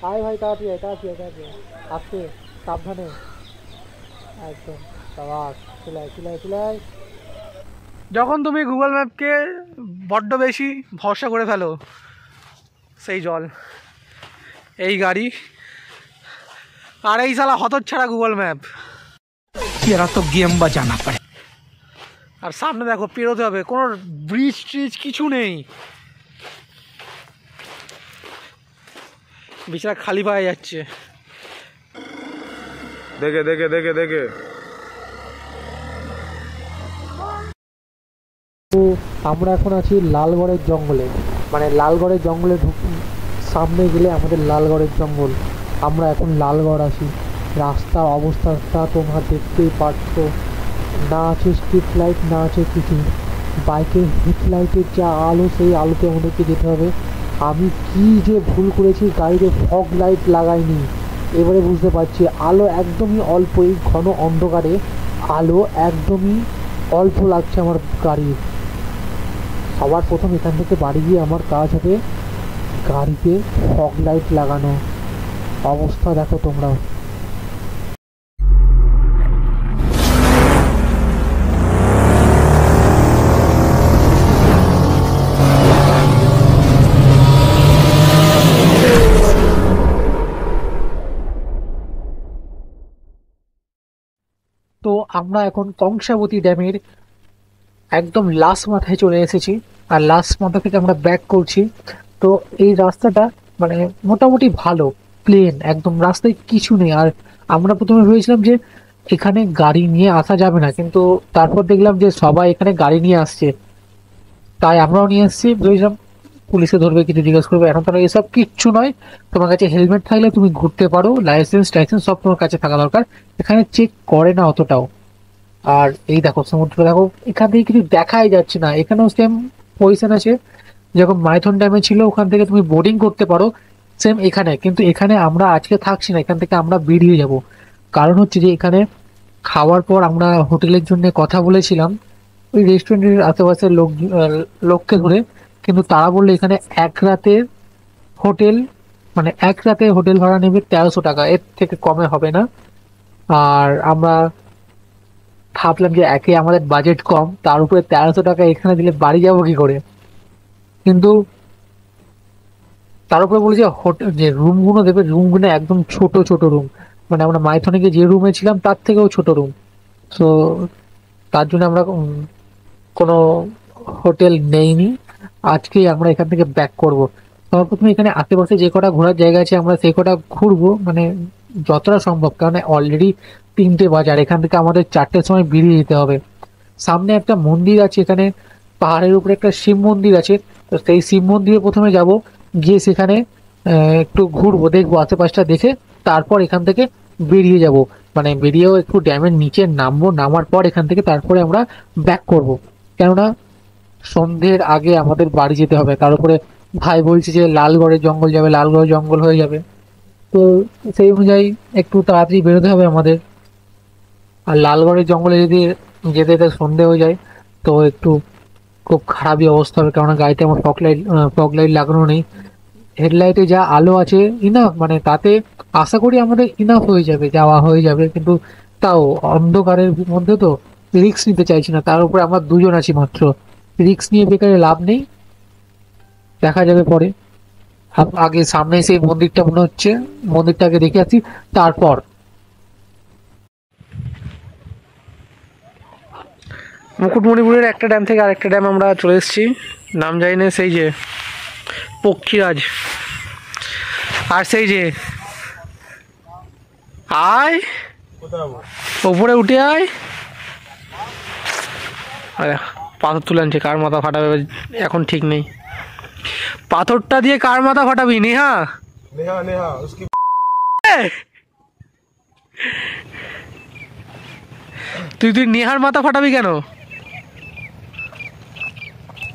আয় ভাই, তাড়াতাড়ি আয়, তাড়াতাড়ি আয়, তাড়াতাড়ি আয়। আসতে, সাবধানে, একদম। সাবাস, চলে আয়, চলে আয়, চলে আয়। যখন তুমি গুগল ম্যাপকে বড্ড বেশি ভরসা করে ফেলো, সেই জল, এই গাড়ি, আর এই শালা হতচ্ছাড়া গুগল ম্যাপ। तेरा तो गेम बजाना पड़े। আর সামনে দেখো, পেরোতে হবে, কোনো ব্রিজ ট্রিজ কিছু নেই, বিছানা খালি পায়ে যাচ্ছে। দেখে দেখে দেখে দেখে তো আমরা এখন আছি লালগড়ের জঙ্গলে, মানে লালগড়ের জঙ্গলে সামনে গেলে আমাদের লালগড়ের জঙ্গল। আমরা এখন লালগড় আছি। রাস্তার অবস্থাটা তোমরা দেখতেই পাচ্ছ, না আছে স্ট্রিট লাইট, না আছে কিছু। বাইকের হেডলাইটের যা আলো, সেই আলোতে আমাদেরকে যেতে হবে। আমি কি যে ভুল করেছি, গাড়িতে ফগ লাইট লাগাইনি। এবারে বুঝতে পারছি, আলো একদমই অল্প, এই ঘন অন্ধকারে আলো একদমই অল্প লাগছে আমার গাড়ির। সবার প্রথম এখান থেকে বাড়ি গিয়ে আমার কাজ হবে গাড়িতে ফগ লাইট লাগানো। অবস্থা দেখো তোমরা। তো আমরা এখন কংসাবতী ড্যামের একদম লাস্ট মাথায় চলে এসেছি, আর লাস্ট মাথা থেকে আমরা ব্যাক করছি। তো এই রাস্তাটা মানে মোটামুটি ভালো, প্লেন একদম, রাস্তায় কিছু নেই। আর আমরা প্রথমে ভেবেছিলাম যে এখানে গাড়ি নিয়ে আসা যাবে না, কিন্তু তারপর দেখলাম যে সবাই এখানে গাড়ি নিয়ে আসছে, তাই আমরাও নিয়ে এসেছি। ভেবেছিলাম পুলিশে ধরবে, কিছু জিজ্ঞেস করবে, এখন তো এসব কিচ্ছু নয়। তোমার কাছে হেলমেট থাকলে তুমি ঘুরতে পারো, লাইসেন্স টাইসেন্স সব তোমার কাছে থাকা দরকার। এখানে চেক করে না অতটাও। আর এই দেখো সমুদ্র দেখো, এখান থেকে কিছু দেখাই যাচ্ছে না। এখানেও সেম পজিশন আছে, যখন মাইথন ড্যামে ছিল ওখান থেকে তুমি বোটিং করতে পারো, সেম এখানে। কিন্তু এখানে আমরা আজকে থাকছি না, এখান থেকে আমরা বেরিয়ে যাব। কারণ হচ্ছে যে এখানে খাওয়ার পর আমরা হোটেলের জন্য কথা বলেছিলাম ওই রেস্টুরেন্টের আশেপাশের লোককে ধরে, কিন্তু তারা বললো এখানে এক রাতের হোটেল, মানে এক রাতে হোটেল ভাড়া নেবে 1300 টাকা, এর থেকে কমে হবে না। আর আমরা ভাবলাম যে একে আমাদের বাজেট কম, তার উপরে 1300 টাকা এখানে দিলে বাড়ি যাবো কি করে। কিন্তু তার উপরে বলি যে হোটেল যে রুমগুলো দেবে, রুমগুলো একদম ছোট ছোট রুম, মানে আমরা মাইথনে গিয়ে যে রুমে ছিলাম তার থেকেও ছোট রুম। তো তার জন্য আমরা কোনো হোটেল নেইনি। আজকেই আমরা এখান থেকে ব্যাক করব। সবার প্রথমে এখানে আশেপাশে যে কটা ঘোরার জায়গা আছে আমরা সেই কটা ঘুরবো, মানে যতটা সম্ভব, কারণ অলরেডি 3টে বাজার, এখান থেকে আমাদের 4টের সময় বেরিয়ে যেতে হবে। সামনে একটা মন্দির আছে, এখানে পাহাড়ের উপরে একটা শিব মন্দির আছে। তো সেই শিব মন্দিরে প্রথমে যাব, গিয়ে সেখানে একটু ঘুরবো, দেখবো আশেপাশটা দেখে তারপর এখান থেকে বেরিয়ে যাব। মানে বেরিয়েও একটু ড্যামের নিচে নামবো, নামার পর এখান থেকে তারপরে আমরা ব্যাক করব। কেননা সন্ধ্যের আগে আমাদের বাড়ি যেতে হবে। তার উপরে ভাই বলছে যে লালগড়ের জঙ্গল যাবে, লালগড় জঙ্গল হয়ে যাবে। তো সেই অনুযায়ী একটু তাড়াতাড়ি বেরোতে হবে আমাদের। আর লালগড়ের জঙ্গলে যদি যেতে যেতে সন্ধে হয়ে যায় তো একটু খুব খারাপই অবস্থা হবে, কারণ গাড়িতে আমার ফগ লাইট লাগানো নেই। হেডলাইটে যা আলো আছে ইনাফ, মানে তাতে আশা করি আমাদের ইনাফ হয়ে যাবে, যাওয়া হয়ে যাবে। কিন্তু তাও অন্ধকারের মধ্যে তো রিস্ক নিতে চাইছি না, তার উপরে আমরা দুজন আছি মাত্র, রিস্ক নিয়ে বেকারে লাভ নেই, দেখা যাবে পরে। আগে সামনে সেই মন্দিরটা মনে হচ্ছে, মন্দিরটাকে দেখে আসি তারপর। মুকুটমণিপুরের একটা ড্যাম থেকে আরেকটা ড্যাম আমরা চলে এসেছি, নাম জানি না, সেই যে পক্ষীরাজ। আর সেই যে আয় ওপরে উঠে আয়। আরে পাথর তুলে আনছে, কার মাথা ফাটাবে এখন ঠিক নেই। পাথরটা দিয়ে কার মাথা ফাটাবি? নেহা নেহা নেহা उसकी তুই নেহার মাথা ফাটাবি কেন?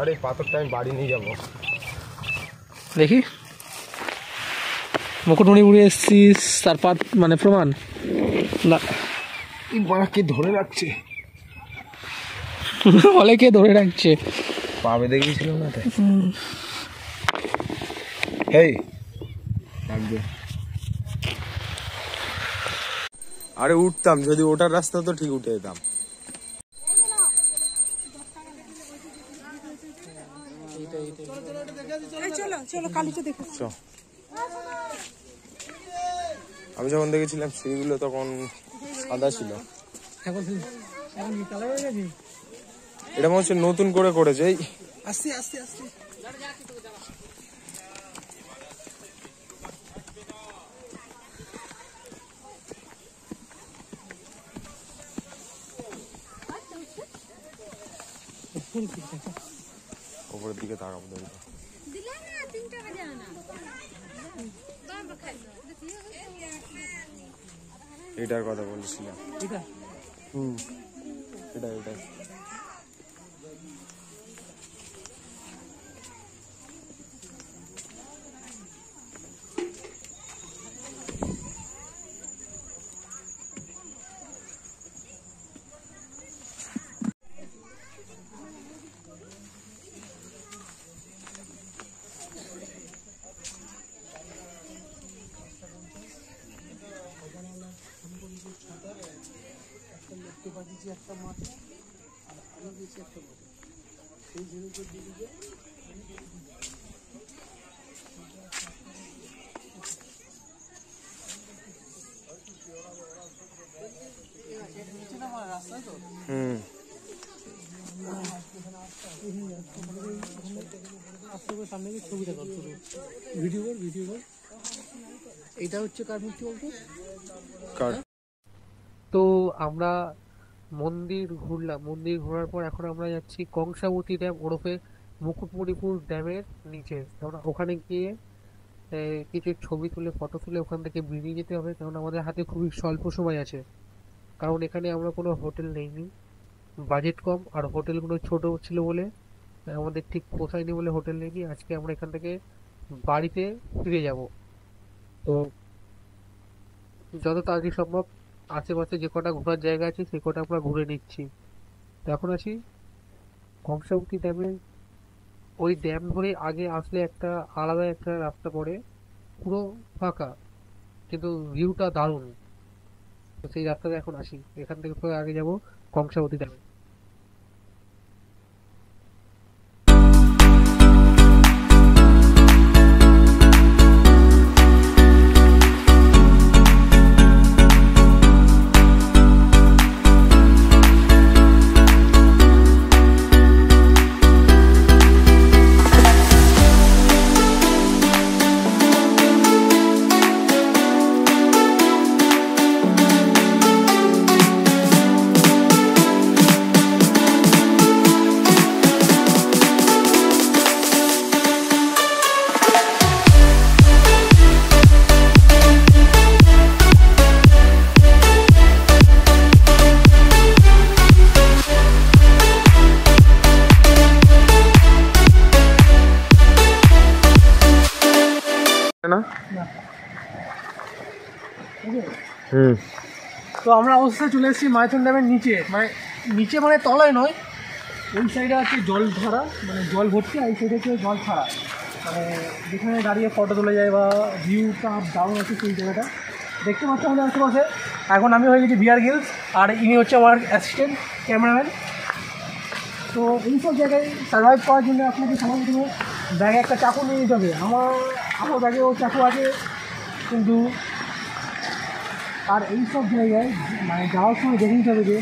আরে পাথরটা আমি বাড়ি নিয়ে যাবো। দেখি মুকুটমণিপুরে এসছিস, তার মানে প্রমাণ না। কে ধরে রাখছে, বলে কে ধরে রাখছে? পা বেঁধে গিয়েছিল না তাই। হেই ডাকবে আরে উঠতাম, যদি ওটার রাস্তা তো ঠিক উঠে যেতাম। আমি যখন দেখেছিলাম সেইগুলো তখন সাদা ছিল, এটা মনে হচ্ছে নতুন করে করেছে। এই আস্তে আস্তে আস্তে উপরের দিকে তাকাবো। এটার কথা বলছিলাম। এটা এটা সামনে গিয়ে ছবিটা কর, ভিডিও কর। এটা হচ্ছে কার মূর্তি বলতো? তো আমরা মন্দির ঘুরলাম, মন্দির ঘোরার পর এখন আমরা যাচ্ছি কংসাবতী ড্যাম ওরফে মুকুটমণিপুর ড্যামের নিচে। আমরা ওখানে গিয়ে কিছু ছবি তুলে ফটো তুলে ওখান থেকে বেরিয়ে যেতে হবে, কারণ আমাদের হাতে খুবই স্বল্প সময় আছে। কারণ এখানে আমরা কোনো হোটেল নেইনি, বাজেট কম, আর হোটেলগুলো ছোট ছিল বলে আমাদের ঠিক পোষায়নি বলে হোটেল নেইনি। আজকে আমরা এখান থেকে বাড়িতে ফিরে যাব। তো যত তাড়াতাড়ি সম্ভব আশেপাশে যে কটা ঘোরার জায়গা আছে সে কটা আমরা ঘুরে নিচ্ছি। তো এখন আছি কংসাবতী ড্যামে। ওই ড্যাম ধরে আগে আসলে একটা আলাদা একটা রাস্তা পড়ে, পুরো ফাঁকা, কিন্তু ভিউটা দারুণ। তো সেই রাস্তাতে এখন আসি, এখান থেকে আগে যাব কংসাবতী ড্যামে। তো আমরা অবশ্যই চলে এসেছি মাইথন ড্যামের নিচে, মানে তলায় নয়, ওই সাইডে আছে জল ধরা, মানে জল ভর্তি, আর এই সাইডে হচ্ছে জল ছাড়া, মানে যেখানে দাঁড়িয়ে ফটো তোলা যায় বা ভিউটা দারুণ আছে সেই জায়গাটা দেখতে পাচ্ছি আমাদের আশেপাশে। এখন আমি হয়ে গেছি বিয়ার গিলস, আর ইনি হচ্ছে আমার অ্যাসিস্ট্যান্ট ক্যামেরাম্যান। তো এইসব জায়গায় সার্ভাইভ করার জন্য আপনাকে সাধারণত ব্যাগে একটা চাকু নিয়ে যেতে হবে। আমার ব্যাগেও চাকু আছে, কিন্তু আর এইসব জায়গায় মানে যাওয়ার সময় দেখে নিতে হবে যে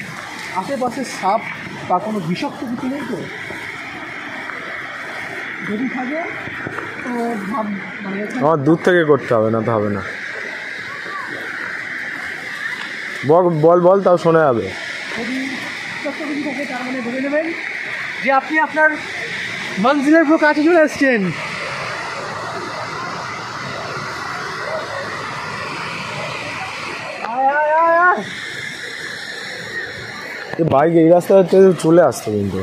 আশেপাশে সাপ বা কোনো বিষাক্ত কিছু নেই। তো যদি থাকে তো আমার দূর থেকে করতে হবে, না তো হবে না। বল তাও শোনা যাবে। যদি বিষাক্ত কিছু থাকে তার মানে ধরে নেবেন যে আপনি আপনার মঞ্জিলের পুরো কাছে চলে এসছেন। বাইক এই রাস্তাতে চলে আসতো, কিন্তু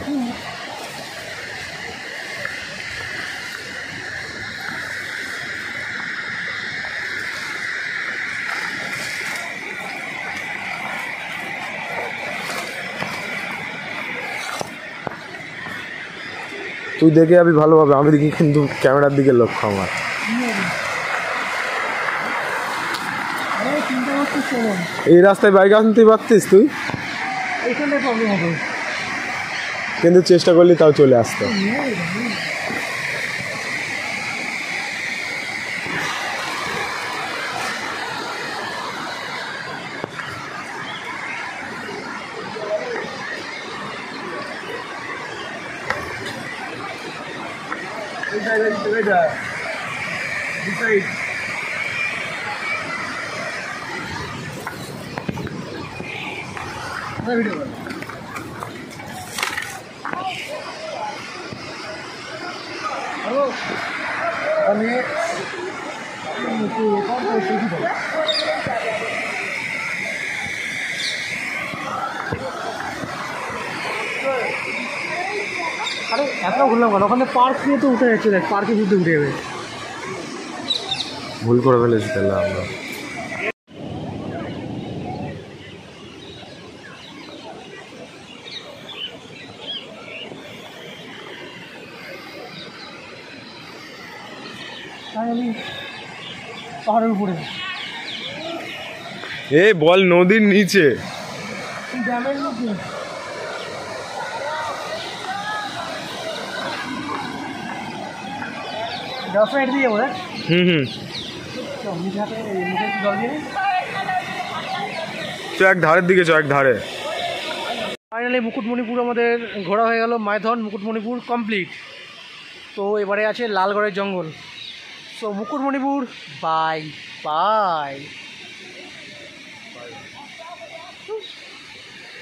তুই দেখে যাবি ভালোভাবে, আমি দেখি কিন্তু ক্যামেরার দিকে লক্ষ্য আমার। এই রাস্তায় বাইক আনতে পারতিস তুই, এখানটায় প্রবলেম হবে। কিন্তু চেষ্টা করলি তাও চলে আসতো। আরে এত ঘুরলাম কেন? ওখানে পার্ক নিয়ে তো উঠে যাচ্ছে, দেখ পার্কের মধ্যে উঠে যাবে। ভুল করে ফেলেছি তাহলে আমরা। আমি পাহাড়ের উপরে, এ বল নদীর নিচে। ড্যামের নিচে। সাইড দিয়ে যাবো। চ এক ধারের দিকে, চ এক ধারে। ফাইনালি মুকুটমণিপুর আমাদের ঘোরা হয়ে গেল। মাইথন মুকুটমণিপুর কমপ্লিট। তো এবারে আছে লালগড়ের জঙ্গল। So Mukutmanipur bye bye.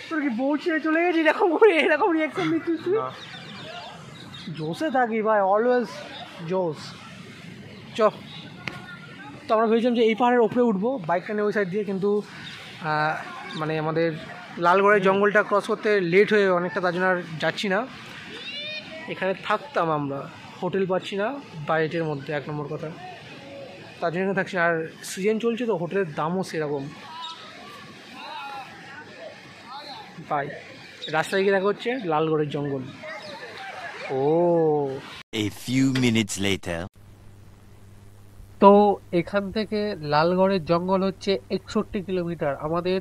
তোর কি বউ ছেড়ে চলে গেছি এরকম করে, এরকম রিয়াকশন দিচ্ছিস তুই? জোসে থাকি ভাই, অলওয়েজ জোস। চ, তো আমরা ভেবেছিলাম যে এই পাহাড়ের ওপরে উঠবো বাইকটা নিয়ে ওই সাইড দিয়ে, কিন্তু মানে আমাদের লালগড়ের জঙ্গলটা ক্রস করতে লেট হয়ে অনেকটা, তার জন্য আর যাচ্ছি না। এখানে থাকতাম আমরা, হোটেল পাচ্ছি না বাজেটের মধ্যে, 1 নম্বর কথা, তার জন্য এখানে থাকছি। আর সিজন চলছে তো হোটেলের দামও সেরকম। বাই। রাস্তায় গিয়ে দেখা হচ্ছে লালগড়ের জঙ্গল। ও A few minutes later. তো এখান থেকে লালগড়ের জঙ্গল হচ্ছে 61 কিলোমিটার। আমাদের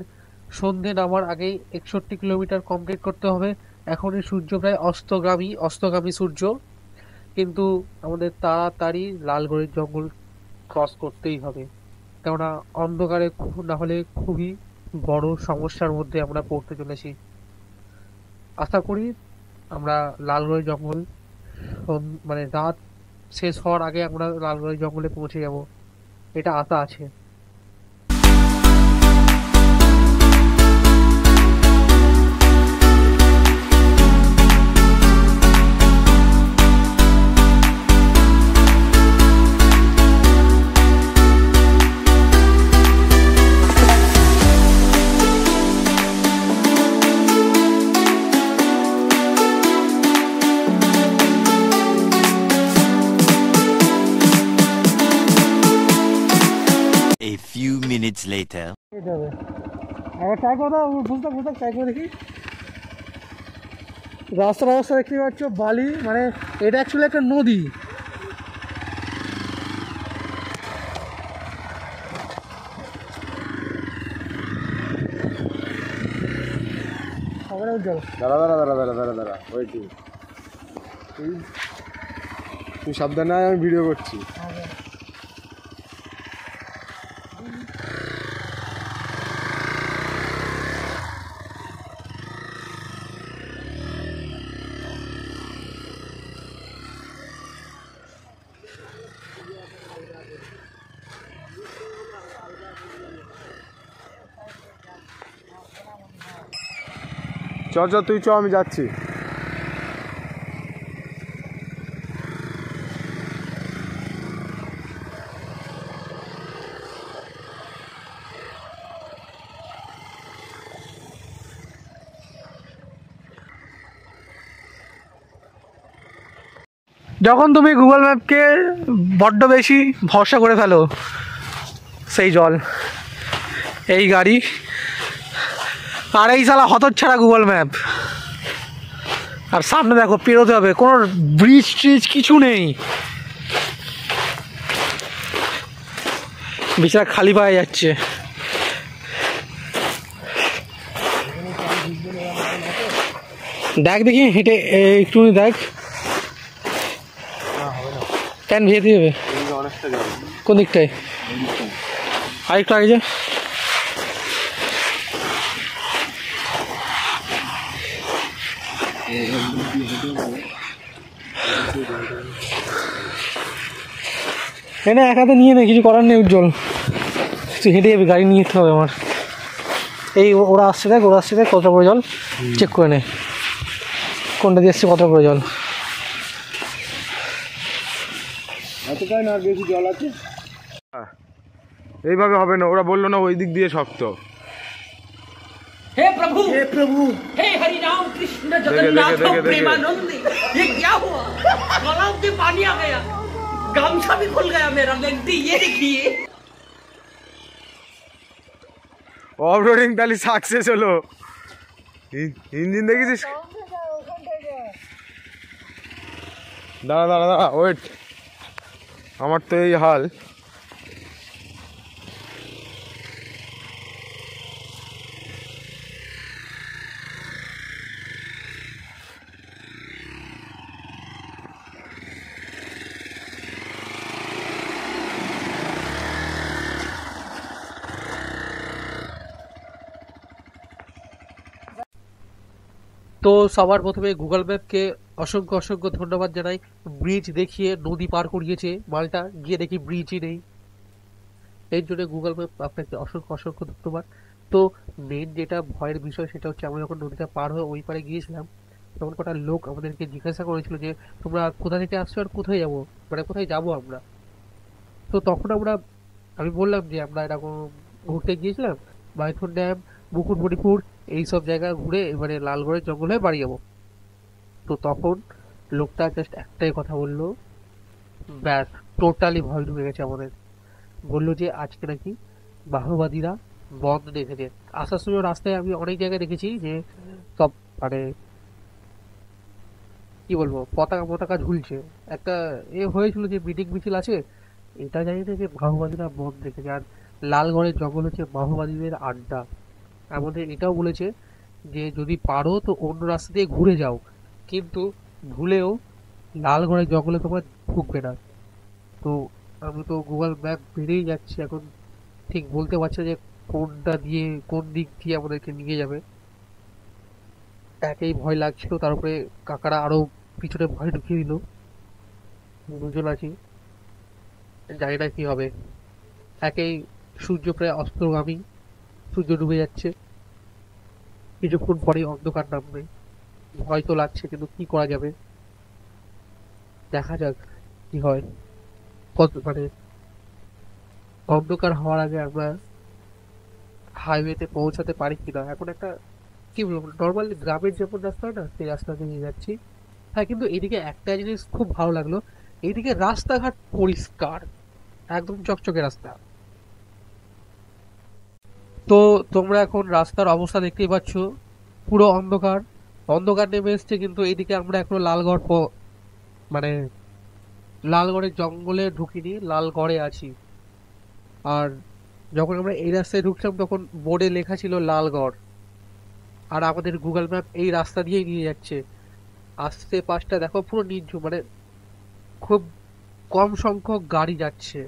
সন্ধে নামার আগেই 61 কিলোমিটার কমপ্লিট করতে হবে। এখন এই সূর্য প্রায় অস্তগামী সূর্য, কিন্তু আমাদের তাড়াতাড়ি লালগড়ের জঙ্গল ক্রস করতেই হবে, কেননা অন্ধকারে না হলে খুবই বড় সমস্যার মধ্যে আমরা পড়তে চলেছি। আশা করি আমরা লালগড়ের জঙ্গল মানে রাত শেষ হওয়ার আগে আমরা লালগড়ের জঙ্গলে পৌঁছে যাব, এটা আশা আছে। A few minutes later. Try করে দাও, বুঝতে ট্রাই করে দেখি। রাস্তার অবস্থা দেখতে পাচ্ছ, বালি, মানে এটা অ্যাকচুয়ালি একটা নদী। দাঁড়া ওয়েটিং। তুই সাবধানে আয়, আমি ভিডিও করছি। চ তুই চ, আমি যাচ্ছি। যখন তুমি গুগল ম্যাপকে বড্ড বেশি ভরসা করে ফেলো, সেই জল, এই গাড়ি, আর এই শালা হতচ্ছাড়া গুগল ম্যাপ। আর সামনে দেখো পেরোতে হবে, কোনো ব্রিজ ট্রিজ কিছু নেই, বেচারা খালি পায়ে যাচ্ছে। দেখ দেখি হেঁটে একটু দেখ, কেন ভেতে যাবে কোন দিকটায়? আরেকটু আগে যা। এনে এক হাতে নিয়ে নে, কিছু করার নেই উজ্জ্বল, তুই হেঁটে যাবি, গাড়ি নিয়ে যেতে হবে আমার। এই ওরা আসছে দেখ, ওরা আসছে দেখ, কত করে জল চেক করে নে, কোনটা দিয়ে এসছে, কত করে জল। এতটাই না, বেশি জল আছে। এইভাবে হবে না, ওরা বললো না ওই দিক দিয়ে শক্ত। हे प्रभु हे हरि राम कृष्ण जगन्नाथ प्रेमानंद, ये क्या हुआ? तालाब में पानी आ गया, गामछा भी खुल गया मेरा। लगती ये देखिए অফরোডিং তাহলে সাকসেস হলো। ইঞ্জিন দেখেছিস? দাঁড়া দাঁড়া দাঁড়া, ওয়েট, আমার তো এই হাল। তো সবার প্রথমে গুগল ম্যাপকে অসংখ্য অসংখ্য ধন্যবাদ জানাই, ব্রিজ দেখিয়ে নদী পার করিয়েছে মালটা, গিয়ে দেখি ব্রিজই নেই, এর জন্য গুগল ম্যাপ আপনাকে অসংখ্য অসংখ্য ধন্যবাদ। তো মেন যেটা ভয়ের বিষয় সেটা হচ্ছে, আমরা যখন নদীটা পার হয়ে ওই পারে গিয়েছিলাম, তখন কটা লোক আমাদেরকে জিজ্ঞাসা করেছিল যে তোমরা কোথা থেকে আসছো আর কোথায় যাবো, মানে কোথায় যাবো আমরা। তো তখন আমি বললাম যে আমরা এরকম ঘুরতে গিয়েছিলাম, মাইথন ড্যাম, মুকুটমণিপুর, এইসব জায়গা ঘুরে এবারে লালগড়ের জঙ্গল হয়ে বাড়ি যাবো। তো তখন লোকটা জাস্ট একটাই কথা বললো, ব্যাস টোটালি ভয় ঢুকে গেছে আমাদের। বললো যে আজকে নাকি মাওবাদীরা বন্ধ রেখেছে। আসার সময় রাস্তায় আমি অনেক জায়গায় দেখেছি যে সব মানে কি বলবো, পতাকা পতাকা ঝুলছে, একটা হয়েছিল যে মিটিং মিছিল আছে, এটা জানি না যে মাওবাদীরা বন্ধ রেখেছে। আর লালগড়ের জঙ্গল হচ্ছে মাওবাদীদের আড্ডা। আমাদের এটাও বলেছে যে যদি পারো তো অন্য রাস্তা দিয়ে ঘুরে যাও, কিন্তু ভুলেও লালগড়ের জঙ্গলে তোমার ঢুকবে না। তো আমি তো গুগল ম্যাপ বেরিয়ে যাচ্ছি এখন, ঠিক বলতে পারছি না যে কোনটা দিয়ে কোন দিক দিয়ে আমাদেরকে নিয়ে যাবে। একেই ভয় লাগছিল, তার উপরে কাকারা আরো পিছনে ভয় ঢুকিয়ে দিল। দুজন আছি, জানি না কি হবে। একেই সূর্য প্রায় অস্তগামী, সূর্য ডুবে যাচ্ছে, কিছুক্ষণ পরেই অন্ধকার নামবে। ভয় তো লাগছে, কিন্তু কি করা যাবে, দেখা যাক কি হয়। কত মানে অন্ধকার হওয়ার আগে আমরা হাইওয়েতে পৌঁছাতে পারি কিনা। এখন একটা কি বলবো, নর্মালি গ্রামের যেমন রাস্তা হয় না, সেই রাস্তা দিয়ে যাচ্ছি। হ্যাঁ, কিন্তু এদিকে একটা জিনিস খুব ভালো লাগলো, এইদিকে রাস্তাঘাট পরিষ্কার, একদম চকচকে রাস্তা। তো তোমরা এখন রাস্তার অবস্থা দেখতেই পাচ্ছ, পুরো অন্ধকার, অন্ধকার নেমে এসছে। কিন্তু এইদিকে আমরা এখনো মানে লালগড়ের জঙ্গলে ঢুকিনি, লালগড়ে আছি। আর যখন আমরা এই রাস্তায় ঢুকছিলাম তখন বোর্ডে লেখা ছিল লালগড়, আর আমাদের গুগল ম্যাপ এই রাস্তা দিয়েই নিয়ে যাচ্ছে। আশেপাশটা দেখো পুরো নির্ঝুম, মানে খুব কম সংখ্যক গাড়ি যাচ্ছে,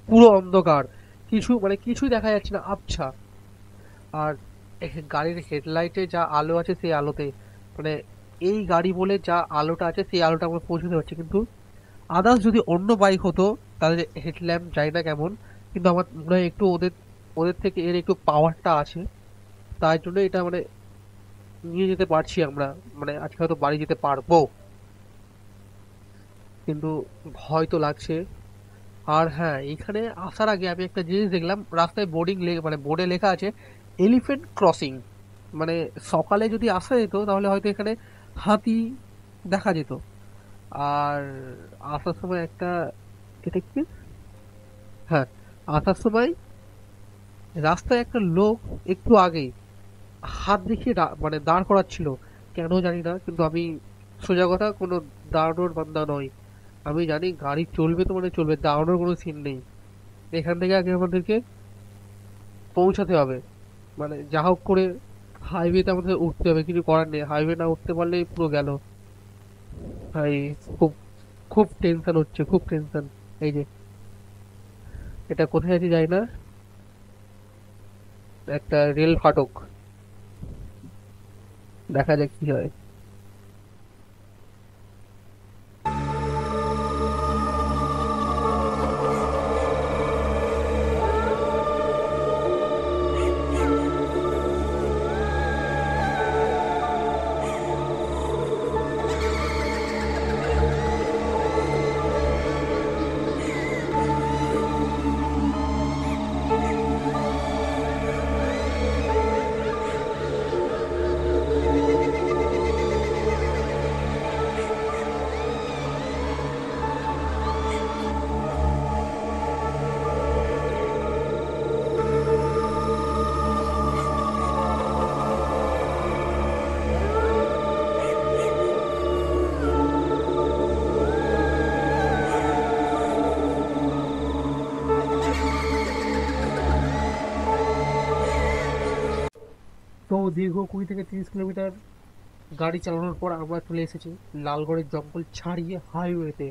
পুরো অন্ধকার, কিছুই দেখা যাচ্ছে না, আবছা। আর গাড়ির হেডলাইটে যা আলো আছে সেই আলোতে, মানে এই গাড়ি বলে যা আলোটা আছে সেই আলোটা আমরা পৌঁছতে পারছি। কিন্তু আদার্স যদি অন্য বাইক হতো তাদের হেডল্যাম্প যাই না কেমন, কিন্তু আমার মনে হয় একটু ওদের ওদের থেকে এর একটু পাওয়ারটা আছে, তাই জন্য এটা মানে নিয়ে যেতে পারছি আমরা, মানে আজকে হয়তো বাড়ি যেতে পারবো। কিন্তু ভয় তো লাগছে। আর হ্যাঁ, এখানে আসার আগে আমি একটা জিনিস দেখলাম, রাস্তায় মানে বোর্ডে লেখা আছে এলিফ্যান্ট ক্রসিং। মানে সকালে যদি আসা যেত তাহলে হয়তো এখানে হাতি দেখা যেত। আর আসার সময় একটা, এটা কি, হ্যাঁ, আসার সময় রাস্তায় একটা লোক একটু আগেই হাত দেখিয়ে মানে দাঁড় করাচ্ছিল, কেন জানি না। কিন্তু আমি সোজা কথা, কোনো দাঁড়ানোর বান্দা নয়, আমি জানি গাড়ি চলবে তো মানে চলবে, দাঁড়ানোর কোনো সিন নেই। এখান থেকে আগে আমাদেরকে পৌঁছাতে হবে, মানে যা হোক করে হাইওয়েতে আমাদের উঠতে হবে, কিছু করার নেই, হাইওয়ে না উঠতে পারলেই পুরো গেল ভাই। খুব খুব টেনশন হচ্ছে, খুব টেনশন। এই যে এটা কোথায় আছে যাই না, একটা রেল ফাটক, দেখা যাক কি হয়। তো দীর্ঘ 20 থেকে 30 কিলোমিটার গাড়ি চালানোর পর আমরা চলে এসেছি লালগড়ের জঙ্গল ছাড়িয়ে হাইওয়েতে।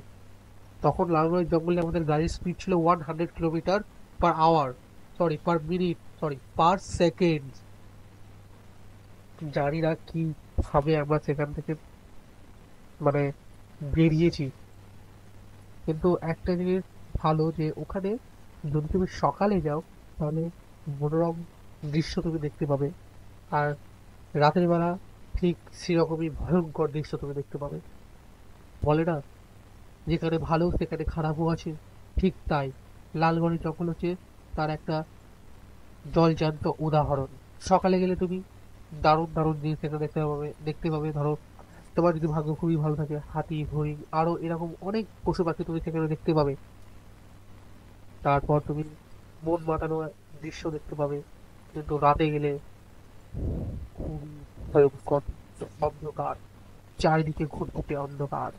তখন লালগড়ের জঙ্গলে আমাদের গাড়ির স্পিড ছিল 100 kilometre per hour, sorry per minute, sorry per second. জানি না কিভাবে আমরা সেখান থেকে মানে বেরিয়েছি, কিন্তু একটা জিনিস ভালো যে ওখানে যদি তুমি সকালে যাও তাহলে মনোরম দৃশ্য তুমি দেখতে পাবে, আর রাতের বেলা ঠিক সেরকমই ভয়ঙ্কর দৃশ্য তুমি দেখতে পাবে। বলে না যেখানে ভালো সেখানে খারাপও আছে, ঠিক তাই লালগড়ের জঙ্গল হচ্ছে তার একটা জলজান্ত উদাহরণ। সকালে গেলে তুমি দারুণ দারুণ জিনিস সেখানে দেখতে পাবে। ধরো তোমার যদি ভাগ্য খুবই ভালো থাকে, হাতি, হরিণ, আরো এরকম অনেক পশু পাখি তুমি সেখানে দেখতে পাবে। তারপর তুমি মন মাতানো দৃশ্য দেখতে পাবে। কিন্তু রাতে গেলে খুবই ভয়ঙ্কর অন্ধকার, চারিদিকে ঘুটঘুটে অন্ধকার,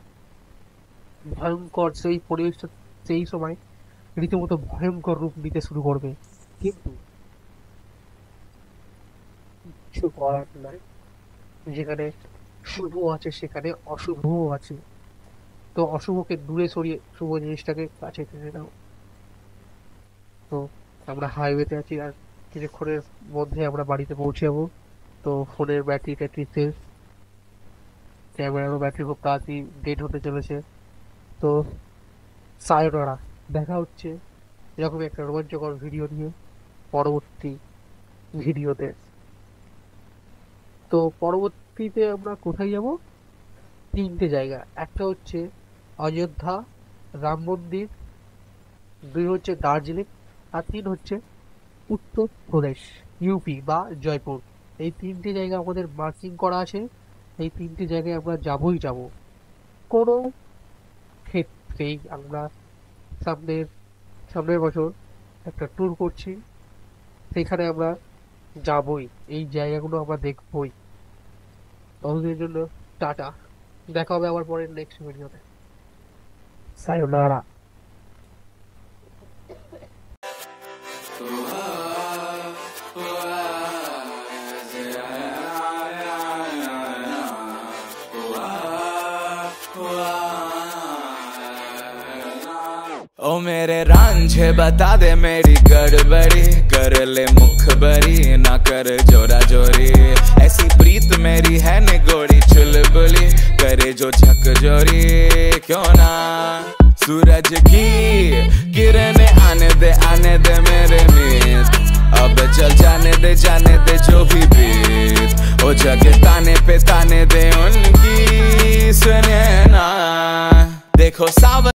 ভয়ঙ্কর সেই পরিবেশটা সেই সময় রীতিমতো ভয়ঙ্কর রূপ নিতে শুরু করবে। কিন্তু কিছু করার নাই, যেখানে শুভ আছে সেখানে অশুভও আছে। তো অশুভকে দূরে সরিয়ে শুভ জিনিসটাকে কাছে টেনে নাও। তো আমরা হাইওয়েতে আছি, আর কিছুক্ষণের মধ্যে আমরা বাড়িতে পৌঁছে যাবো। তো ফোনের ব্যাটারি ট্যাটারি শেষ, ক্যামেরারও ব্যাটারি খুব তাড়াতাড়ি ডেড হতে চলেছে। তো সায়োনারা, দেখা হচ্ছে এরকম একটা রোমাঞ্চকর ভিডিও নিয়ে পরবর্তী ভিডিওতে। তো পরবর্তীতে আমরা কোথায় যাব? 3টে জায়গা, একটা হচ্ছে অযোধ্যা রাম মন্দির, 2 হচ্ছে দার্জিলিং, আর 3 হচ্ছে উত্তরপ্রদেশ ইউপি বা জয়পুর। এই 3টে জায়গা আমাদের মার্কিং করা আছে। এই 3টে জায়গায় আমরা যাবই যাব। কোনো ক্ষেত্রেই আমরা সামনের বছর একটা ট্যুর করছি, সেখানে আমরা যাবই, এই জায়গাগুলো আমরা দেখবই। ততদিনের জন্য টাটা, দেখা হবে আবার পরের নেক্সট ভিডিওতে। সায়োনারা। ओ मेरे रांझे बता दे मेरी गड़बड़ी, कर ले मुखबरी ना कर जोरा जोरी। ऐसी प्रीत मेरी है निगोड़ी चुलबुली, करे जो झकझोरी क्यों ना। सूरज की किरणें आने दे मेरे मीत, अब चल जाने दे जो भी बीत। ओ जगह ताने पे ताने दे उनकी सुने ना, देखो सावन